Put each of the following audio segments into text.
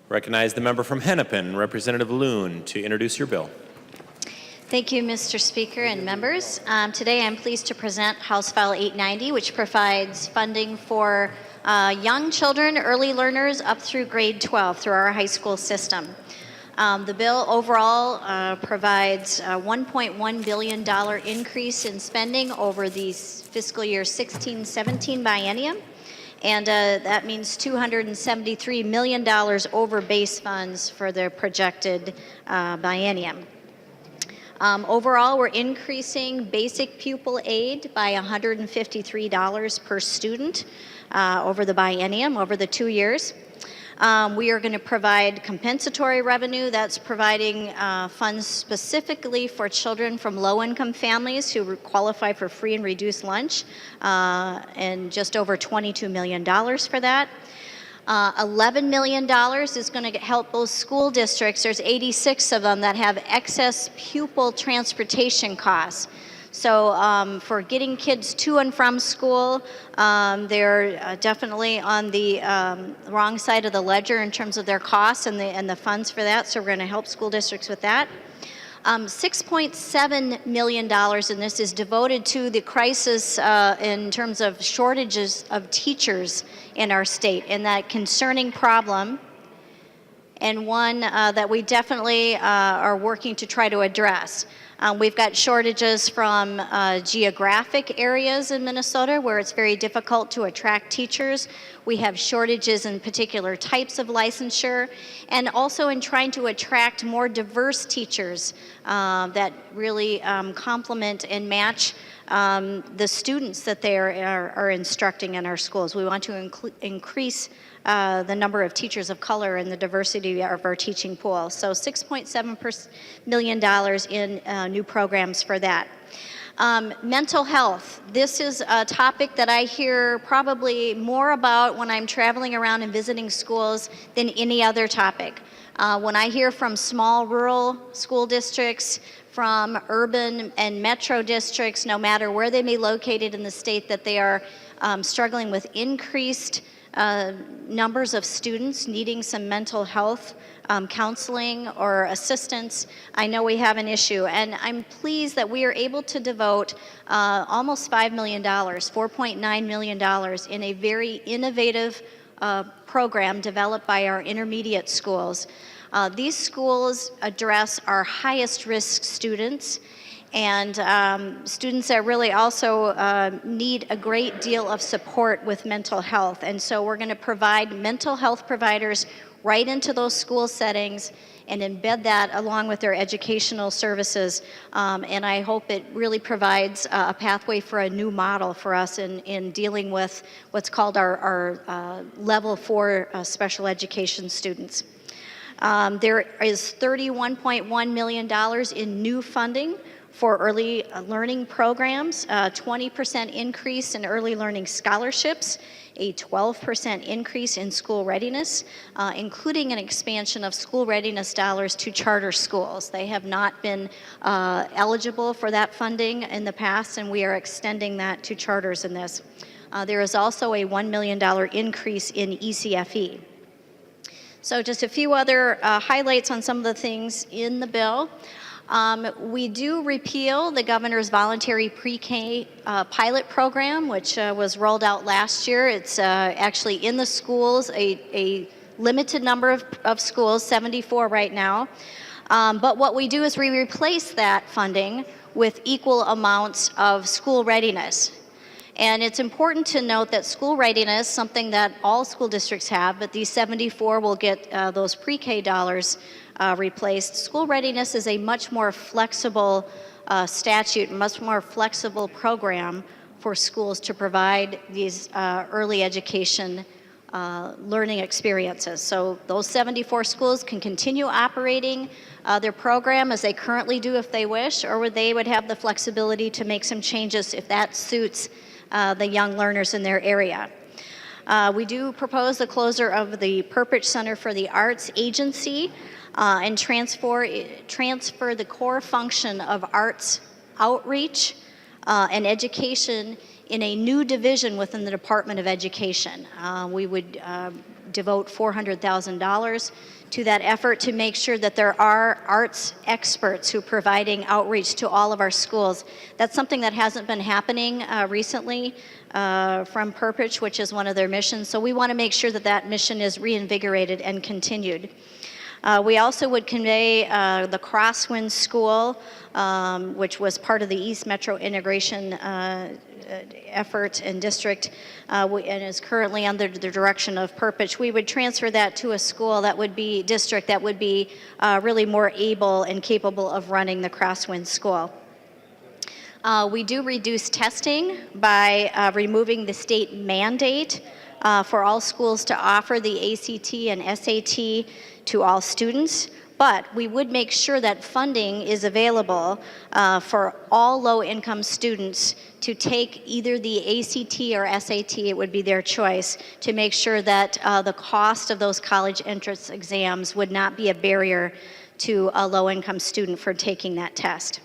Recognize the member from Hennepin, Representative Loon, to introduce your bill. Thank you, Mr. Speaker and members. Today I'm pleased to present House File 890, which provides funding for young children, early learners up through grade 12 through our high school system. The bill overall provides a $1.1 billion increase in spending over the fiscal year 16-17 biennium. And that means $273 million over base funds for the projected biennium. Overall, we're increasing basic pupil aid by $153 per student over the biennium, over the 2 years. We are going to provide compensatory revenue. That's providing funds specifically for children from low-income families who qualify for free and reduced lunch, and just over $22 million for that. $11 million is going to help those school districts. There's 86 of them that have excess pupil transportation costs. So for getting kids to and from school, they're definitely on the wrong side of the ledger in terms of their costs and the funds for that. So we're going to help school districts with that. $6.7 million, and this is devoted to the crisis in terms of shortages of teachers in our state, and that concerning problem, and one that we definitely are working to try to address. We've got shortages from geographic areas in Minnesota where it's very difficult to attract teachers. We have shortages in particular types of licensure, and also in trying to attract more diverse teachers that really complement and match the students that they are instructing in our schools. We want to increase the number of teachers of color and the diversity of our teaching pool. So $6.7 million in new programs for that. Mental health. This is a topic that I hear probably more about when I'm traveling around and visiting schools than any other topic. When I hear from small rural school districts, from urban and metro districts, no matter where they may be located in the state, that they are struggling with increased numbers of students needing some mental health counseling or assistance, I know we have an issue. And I'm pleased that we are able to devote almost $5 million, $4.9 million in a very innovative program developed by our intermediate schools. These schools address our highest risk students, and students that really also need a great deal of support with mental health. And so we're going to provide mental health providers right into those school settings and embed that along with their educational services. And I hope it really provides a pathway for a new model for us in dealing with what's called our level 4 special education students. There is $31.1 million in new funding for early learning programs, 20% increase in early learning scholarships, a 12% increase in school readiness, including an expansion of school readiness dollars to charter schools. They have not been eligible for that funding in the past, and we are extending that to charters in this. There is also a $1 million increase in ECFE. So just a few other highlights on some of the things in the bill. We do repeal the governor's voluntary pre-K pilot program, which was rolled out last year. It's actually in the schools, a limited number of schools, 74 right now. But what we do is we replace that funding with equal amounts of school readiness. And it's important to note that school readiness, something that all school districts have, but these 74 will get those pre-K dollars replaced. School readiness is a much more flexible statute, much more flexible program for schools to provide these early education learning experiences. So those 74 schools can continue operating their program as they currently do if they wish, or they would have the flexibility to make some changes if that suits the young learners in their area. We do propose the closure of the Perpich Center for the Arts Agency and transfer the core function of arts outreach and education in a new division within the Department of Education. We would devote $400,000 to that effort to make sure that there are arts experts who are providing outreach to all of our schools. That's something that hasn't been happening recently from Purpose, which is one of their missions. So we want to make sure that that mission is reinvigorated and continued. We also would convey the Crosswind School, which was part of the East Metro Integration effort and district, and is currently under the direction of Purpose. We would transfer that to a school that would be district that would be really more able and capable of running the Crosswind School. We do reduce testing by removing the state mandate for all schools to offer the ACT and SAT to all students, but we would make sure that funding is available for all low-income students to take either the ACT or SAT, it would be their choice, to make sure that the cost of those college entrance exams would not be a barrier to a low-income student for taking that test.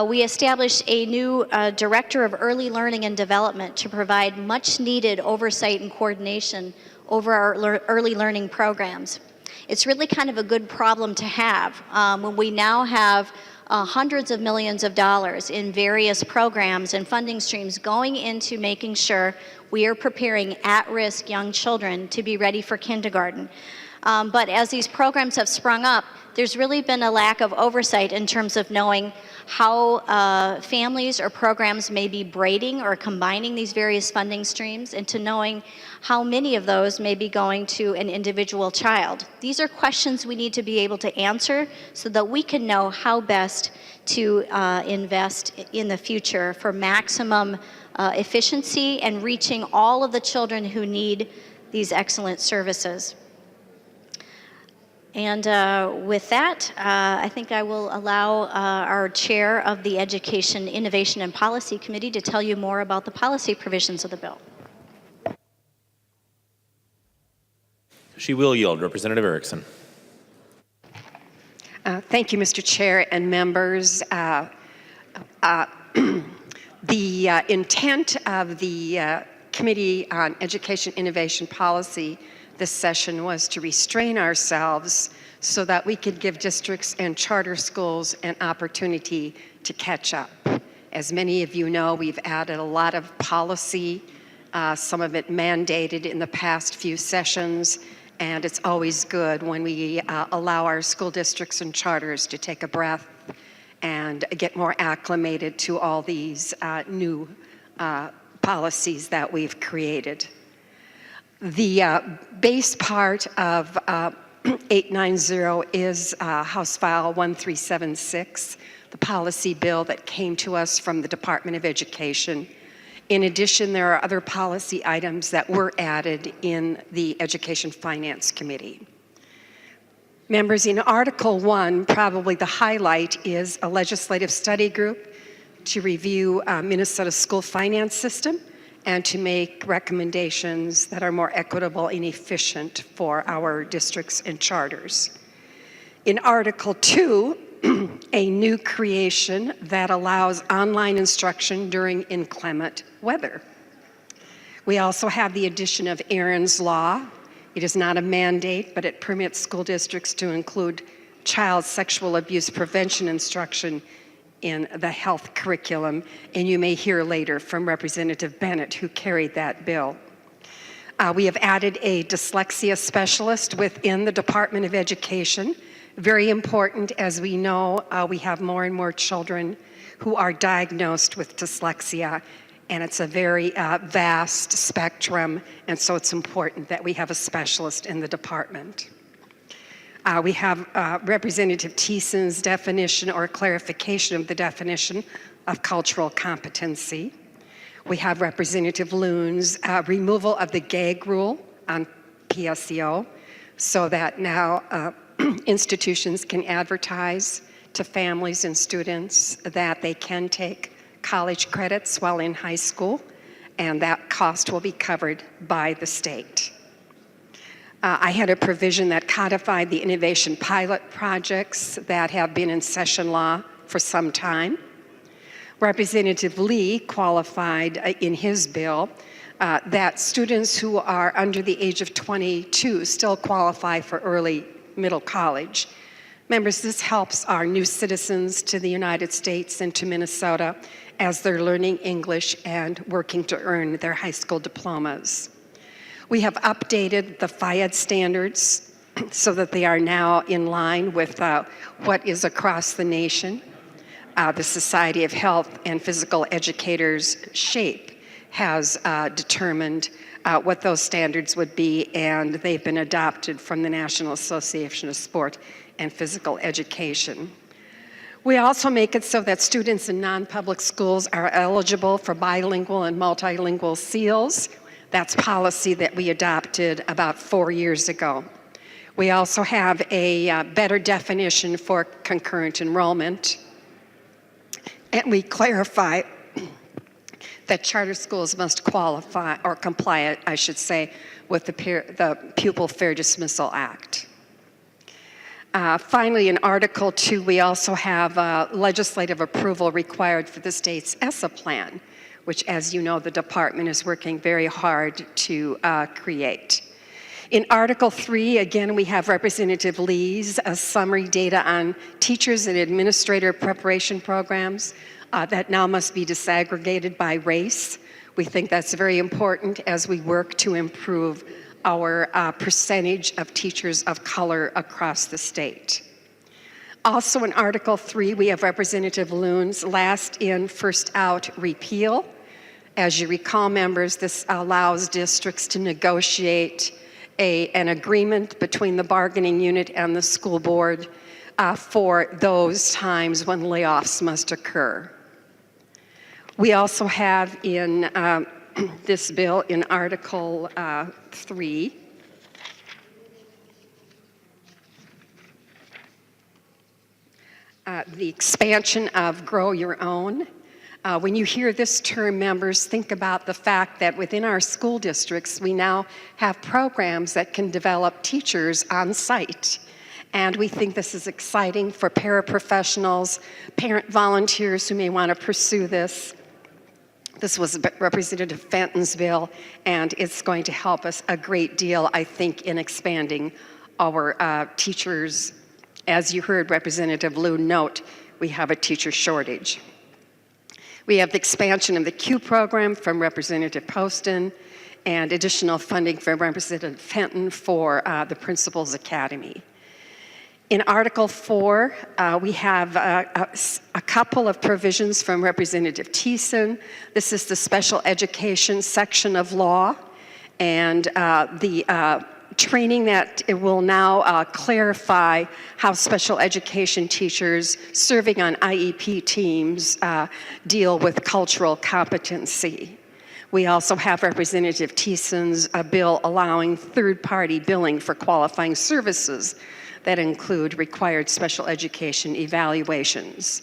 We established a new Director of Early Learning and Development to provide much-needed oversight and coordination over our early learning programs. It's really kind of a good problem to have when we now have hundreds of millions of dollars in various programs and funding streams going into making sure we are preparing at-risk young children to be ready for kindergarten. But as these programs have sprung up, there's really been a lack of oversight in terms of knowing how families or programs may be braiding or combining these various funding streams, and to knowing how many of those may be going to an individual child. These are questions we need to be able to answer so that we can know how best to invest in the future for maximum efficiency and reaching all of the children who need these excellent services. And with that, I think I will allow our chair of the Education, Innovation, and Policy Committee to tell you more about the policy provisions of the bill. She will yield. Representative Erickson. Thank you, Mr. Chair and members. The intent of the Committee on Education, Innovation, Policy this session was to restrain ourselves so that we could give districts and charter schools an opportunity to catch up. As many of you know, we've added a lot of policy, some of it mandated in the past few sessions, and it's always good when we allow our school districts and charters to take a breath and get more acclimated to all these new policies that we've created. The base part of 890 is House File 1376, the policy bill that came to us from the Department of Education. In addition, there are other policy items that were added in the Education Finance Committee. Members, in Article 1, probably the highlight is a legislative study group to review Minnesota's school finance system and to make recommendations that are more equitable and efficient for our districts and charters. In Article 2, a new creation that allows online instruction during inclement weather. We also have the addition of Aaron's Law. It is not a mandate, but it permits school districts to include child sexual abuse prevention instruction in the health curriculum, and you may hear later from Representative Bennett, who carried that bill. We have added a dyslexia specialist within the Department of Education. Very important, as we know, we have more and more children who are diagnosed with dyslexia, and it's a very vast spectrum, and so it's important that we have a specialist in the department. We have Representative Thiessen's definition or clarification of the definition of cultural competency. We have Representative Loon's removal of the gag rule on PSEO so that now institutions can advertise to families and students that they can take college credits while in high school, and that cost will be covered by the state. I had a provision that codified the innovation pilot projects that have been in session law for some time. Representative Lee qualified in his bill that students who are under the age of 22 still qualify for early middle college. Members, this helps our new citizens to the United States and to Minnesota as they're learning English and working to earn their high school diplomas. We have updated the FIED standards so that they are now in line with what is across the nation. The Society of Health and Physical Educators, SHAPE, has determined what those standards would be, and they've been adopted from the National Association of Sport and Physical Education. We also make it so that students in non-public schools are eligible for bilingual and multilingual seals. That's policy that we adopted about 4 years ago. We also have a better definition for concurrent enrollment, and we clarify that charter schools must qualify, or comply, I should say, with the Pupil Fair Dismissal Act. Finally, in Article 2, we also have legislative approval required for the state's ESSA plan, which, as you know, the department is working very hard to create. In Article 3, again, we have Representative Lee's summary data on teachers and administrator preparation programs that now must be disaggregated by race. We think that's very important as we work to improve our percentage of teachers of color across the state. Also in Article 3, we have Representative Loon's last in, first out repeal. As you recall, members, this allows districts to negotiate an agreement between the bargaining unit and the school board for those times when layoffs must occur. We also have in this bill, in Article 3, the expansion of Grow Your Own. When you hear this term, members, think about the fact that within our school districts, we now have programs that can develop teachers on site. And we think this is exciting for paraprofessionals, parent volunteers who may want to pursue this. This was Representative Fenton's bill, and it's going to help us a great deal, I think, in expanding our teachers. As you heard Representative Loon note, we have a teacher shortage. We have the expansion of the Q program from Representative Poston and additional funding from Representative Fenton for the Principals Academy. In Article 4, we have a couple of provisions from Representative Thiessen. This is the special education section of law, and the training that it will now clarify how special education teachers serving on IEP teams deal with cultural competency. We also have Representative Thiessen's bill allowing third-party billing for qualifying services that include required special education evaluations.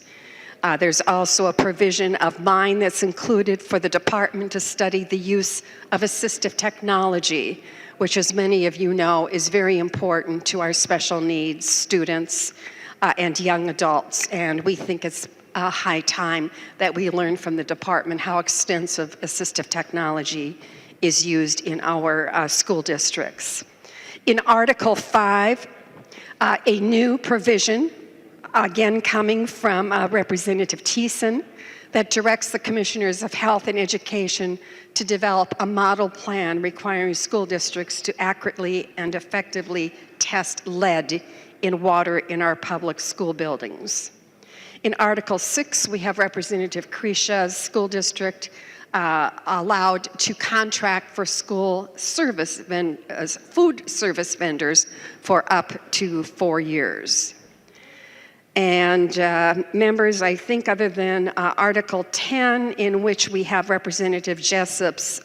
There's also a provision of mine that's included for the department to study the use of assistive technology, which, as many of you know, is very important to our special needs students and young adults. And we think it's a high time that we learn from the department how extensive assistive technology is used in our school districts. In Article 5, a new provision, again coming from Representative Thiessen, that directs the Commissioners of Health and Education to develop a model plan requiring school districts to accurately and effectively test lead in water in our public school buildings. In Article 6, we have Representative Krisha's school district allowed to contract for school service food service vendors for up to 4 years. And members, I think other than Article 10, in which we have Representative Jessup's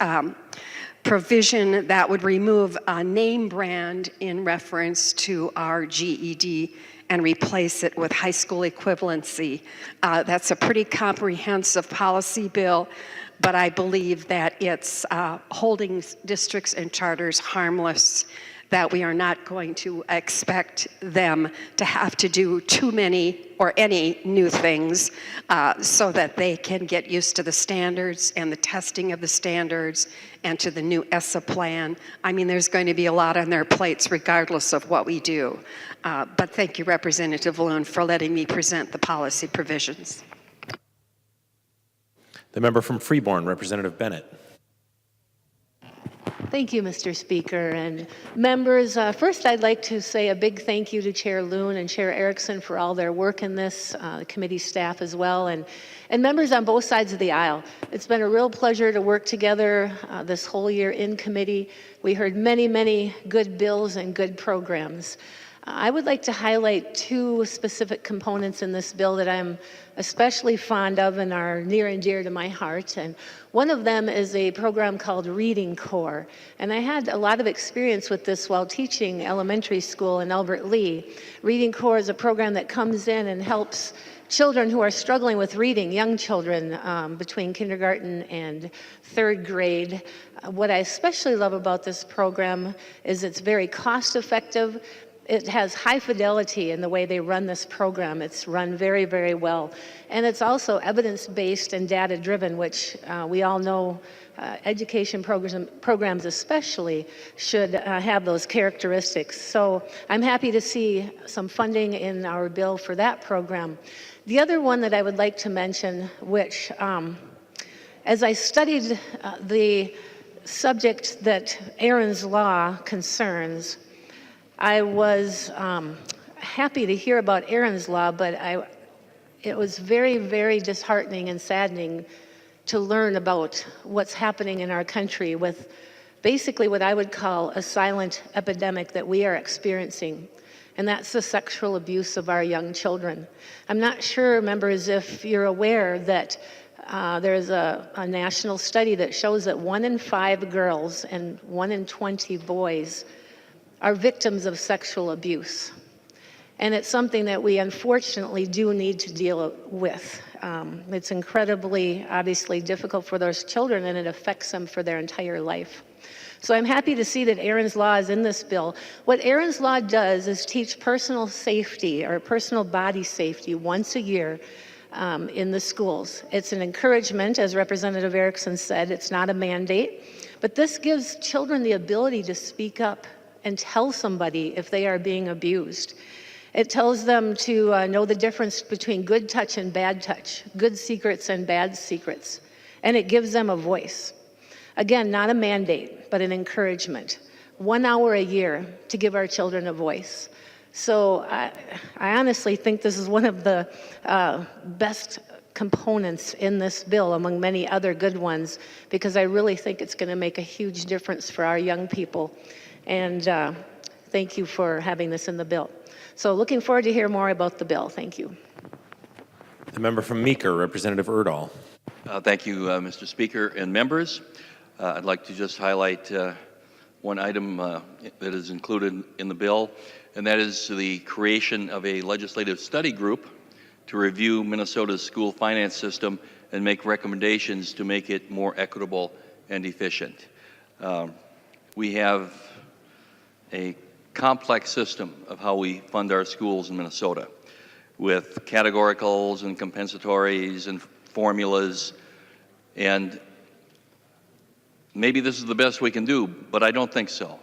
provision that would remove a name brand in reference to our GED and replace it with high school equivalency. That's a pretty comprehensive policy bill, but I believe that it's holding districts and charters harmless, that we are not going to expect them to have to do too many or any new things so that they can get used to the standards and the testing of the standards and to the new ESSA plan. I mean, there's going to be a lot on their plates regardless of what we do. But thank you, Representative Loon, for letting me present the policy provisions. The member from Freeborn, Representative Bennett. Thank you, Mr. Speaker. And members, first I'd like to say a big thank you to Chair Loon and Chair Erickson for all their work in this, the committee staff as well, and members on both sides of the aisle. It's been a real pleasure to work together this whole year in committee. We heard many, many good bills and good programs. I would like to highlight two specific components in this bill that I'm especially fond of and are near and dear to my heart. And one of them is a program called Reading Corps. And I had a lot of experience with this while teaching elementary school in Albert Lea. Reading Corps is a program that comes in and helps children who are struggling with reading, young children between kindergarten and third grade. What I especially love about this program is it's very cost effective. It has high fidelity in the way they run this program. It's run very, very well. And it's also evidence-based and data-driven, which we all know education programs especially should have those characteristics. So I'm happy to see some funding in our bill for that program. The other one that I would like to mention, which as I studied the subject that Aaron's Law concerns, I was happy to hear about Aaron's Law, but it was very, very disheartening and saddening to learn about what's happening in our country with basically what I would call a silent epidemic that we are experiencing, and that's the sexual abuse of our young children. I'm not sure, members, if you're aware that there's a national study that shows that 1 in 5 girls and 1 in 20 boys are victims of sexual abuse. And it's something that we unfortunately do need to deal with. It's incredibly, obviously, difficult for those children, and it affects them for their entire life. So I'm happy to see that Aaron's Law is in this bill. What Aaron's Law does is teach personal safety or personal body safety once a year in the schools. It's an encouragement, as Representative Erickson said. It's not a mandate. But this gives children the ability to speak up and tell somebody if they are being abused. It tells them to know the difference between good touch and bad touch, good secrets and bad secrets, and it gives them a voice. Again, not a mandate, but an encouragement. 1 hour a year to give our children a voice. So I honestly think this is one of the best components in this bill among many other good ones, because I really think it's going to make a huge difference for our young people. And thank you for having this in the bill. So looking forward to hear more about the bill. Thank you. The member from Meeker, Representative Erdahl. Thank you, Mr. Speaker and members. I'd like to just highlight one item that is included in the bill, and that is the creation of a legislative study group to review Minnesota's school finance system and make recommendations to make it more equitable and efficient. We have a complex system of how we fund our schools in Minnesota, with categoricals and compensatories and formulas, and maybe this is the best we can do, but I don't think so.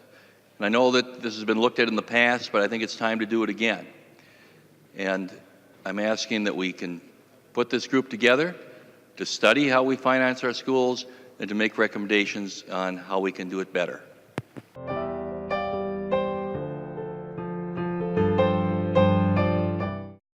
And I know that this has been looked at in the past, but I think it's time to do it again. And I'm asking that we can put this group together to study how we finance our schools and to make recommendations on how we can do it better.